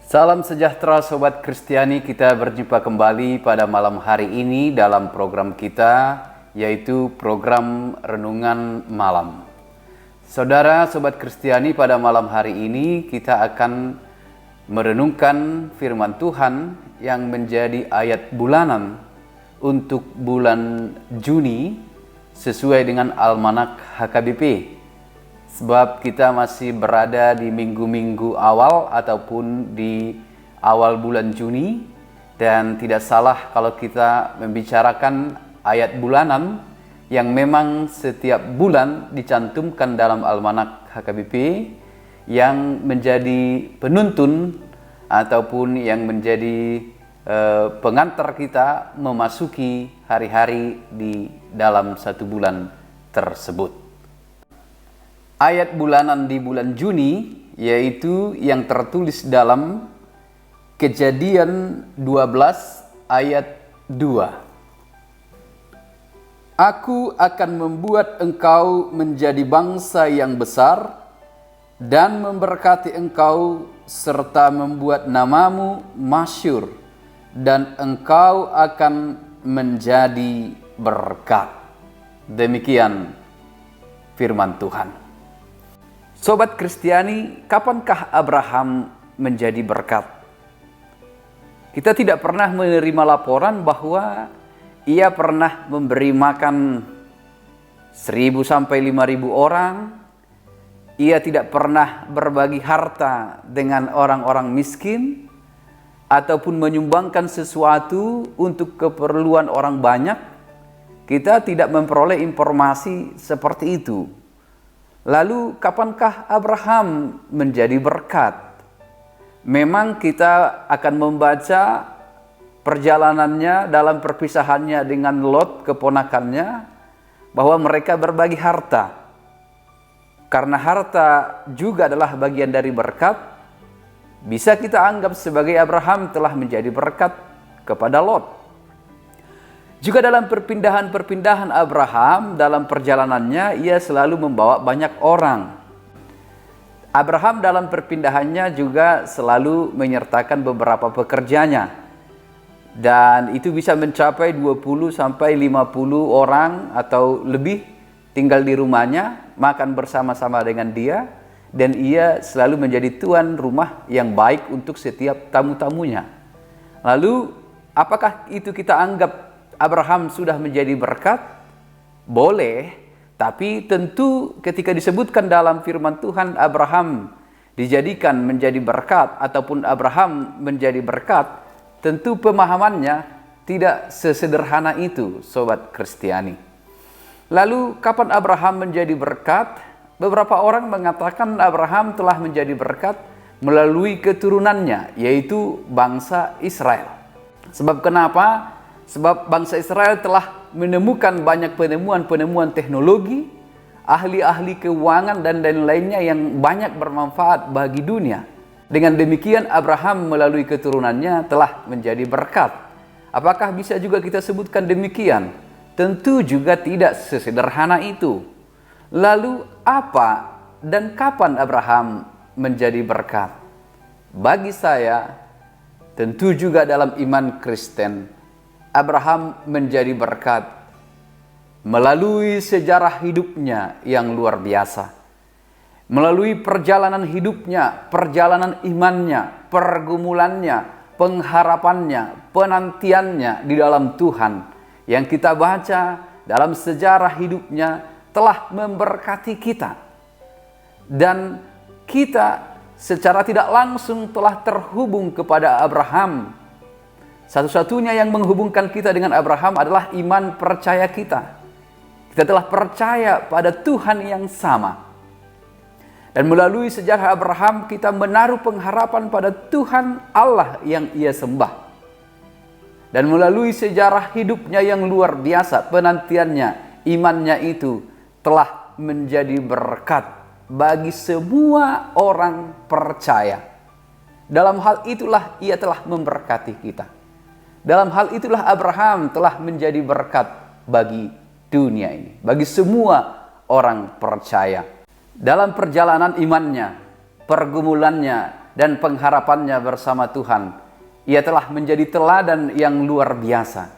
Salam sejahtera Sobat Kristiani, kita berjumpa kembali pada malam hari ini dalam program kita, yaitu program Renungan Malam. Saudara Sobat Kristiani, pada malam hari ini kita akan merenungkan firman Tuhan yang menjadi ayat bulanan untuk bulan Juni sesuai dengan Almanak HKBP. Sebab kita masih berada di minggu-minggu awal ataupun di awal bulan Juni, dan tidak salah kalau kita membicarakan ayat bulanan yang memang setiap bulan dicantumkan dalam Almanak HKBP yang menjadi penuntun ataupun yang menjadi pengantar kita memasuki hari-hari di dalam satu bulan tersebut. Ayat bulanan di bulan Juni yaitu yang tertulis dalam Kejadian 12 ayat 2. Aku akan membuat engkau menjadi bangsa yang besar dan memberkati engkau serta membuat namamu masyhur, dan engkau akan menjadi berkat. Demikian firman Tuhan. Sobat Kristiani, kapankah Abraham menjadi berkat? Kita tidak pernah menerima laporan bahwa ia pernah memberi makan 1.000 sampai 5.000 orang. Ia tidak pernah berbagi harta dengan orang-orang miskin ataupun menyumbangkan sesuatu untuk keperluan orang banyak. Kita tidak memperoleh informasi seperti itu. Lalu kapankah Abraham menjadi berkat? Memang kita akan membaca perjalanannya dalam perpisahannya dengan Lot keponakannya, bahwa mereka berbagi harta. Karena harta juga adalah bagian dari berkat, bisa kita anggap sebagai Abraham telah menjadi berkat kepada Lot. Juga dalam perpindahan-perpindahan Abraham, dalam perjalanannya ia selalu membawa banyak orang. Abraham dalam perpindahannya juga selalu menyertakan beberapa pekerjanya. Dan itu bisa mencapai 20 sampai 50 orang atau lebih tinggal di rumahnya, makan bersama-sama dengan dia, dan ia selalu menjadi tuan rumah yang baik untuk setiap tamu-tamunya. Lalu apakah itu kita anggap Abraham sudah menjadi berkat? Boleh, tapi tentu ketika disebutkan dalam firman Tuhan Abraham dijadikan menjadi berkat ataupun Abraham menjadi berkat, tentu pemahamannya tidak sesederhana itu, Sobat Kristiani. Lalu kapan Abraham menjadi berkat? Beberapa orang mengatakan Abraham telah menjadi berkat melalui keturunannya, yaitu bangsa Israel. Sebab kenapa? Sebab bangsa Israel telah menemukan banyak penemuan-penemuan teknologi, ahli-ahli keuangan dan lain-lainnya yang banyak bermanfaat bagi dunia. Dengan demikian Abraham melalui keturunannya telah menjadi berkat. Apakah bisa juga kita sebutkan demikian? Tentu juga tidak sesederhana itu. Lalu apa dan kapan Abraham menjadi berkat? Bagi saya, tentu juga dalam iman Kristen, Abraham menjadi berkat melalui sejarah hidupnya yang luar biasa. Melalui perjalanan hidupnya, perjalanan imannya, pergumulannya, pengharapannya, penantiannya di dalam Tuhan, yang kita baca dalam sejarah hidupnya telah memberkati kita. Dan kita secara tidak langsung telah terhubung kepada Abraham. Satu-satunya yang menghubungkan kita dengan Abraham adalah iman percaya kita. Kita telah percaya pada Tuhan yang sama. Dan melalui sejarah Abraham kita menaruh pengharapan pada Tuhan Allah yang ia sembah. Dan melalui sejarah hidupnya yang luar biasa, penantiannya, imannya itu telah menjadi berkat bagi semua orang percaya. Dalam hal itulah ia telah memberkati kita. Dalam hal itulah Abraham telah menjadi berkat bagi dunia ini, bagi semua orang percaya. Dalam perjalanan imannya, pergumulannya, dan pengharapannya bersama Tuhan. Ia telah menjadi teladan yang luar biasa.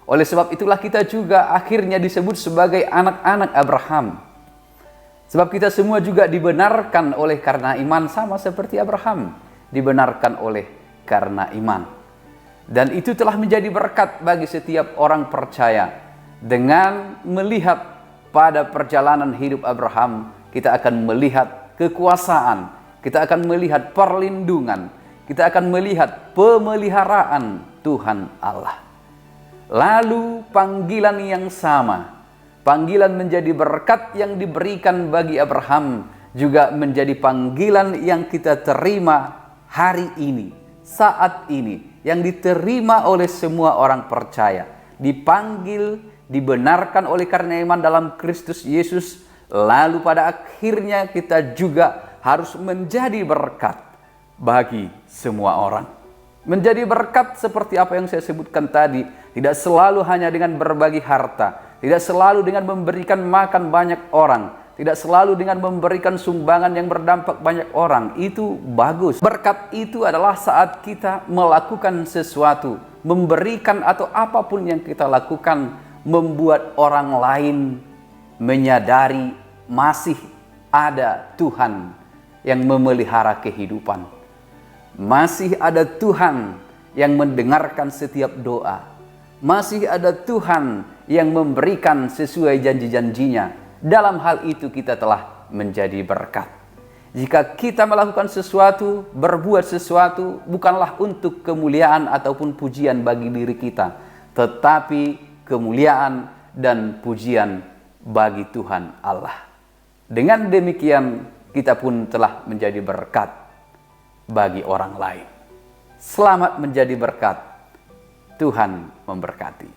Oleh sebab itulah kita juga akhirnya disebut sebagai anak-anak Abraham. Sebab kita semua juga dibenarkan oleh karena iman, sama seperti Abraham dibenarkan oleh karena iman. Dan itu telah menjadi berkat bagi setiap orang percaya. Dengan melihat pada perjalanan hidup Abraham, kita akan melihat kekuasaan, kita akan melihat perlindungan, kita akan melihat pemeliharaan Tuhan Allah. Lalu panggilan yang sama, panggilan menjadi berkat yang diberikan bagi Abraham, juga menjadi panggilan yang kita terima hari ini, saat ini, yang diterima oleh semua orang percaya. Dipanggil, dibenarkan oleh karena iman dalam Kristus Yesus, lalu pada akhirnya kita juga harus menjadi berkat bagi semua orang. Menjadi berkat seperti apa yang saya sebutkan tadi, tidak selalu hanya dengan berbagi harta, tidak selalu dengan memberikan makan banyak orang, tidak selalu dengan memberikan sumbangan yang berdampak banyak orang. Itu bagus. Berkat itu adalah saat kita melakukan sesuatu, memberikan atau apapun yang kita lakukan, membuat orang lain menyadari masih ada Tuhan yang memelihara kehidupan. Masih ada Tuhan yang mendengarkan setiap doa. Masih ada Tuhan yang memberikan sesuai janji-janjinya. Dalam hal itu kita telah menjadi berkat. Jika kita melakukan sesuatu, berbuat sesuatu, bukanlah untuk kemuliaan ataupun pujian bagi diri kita, tetapi kemuliaan dan pujian bagi Tuhan Allah. Dengan demikian kita pun telah menjadi berkat bagi orang lain. Selamat menjadi berkat. Tuhan memberkati.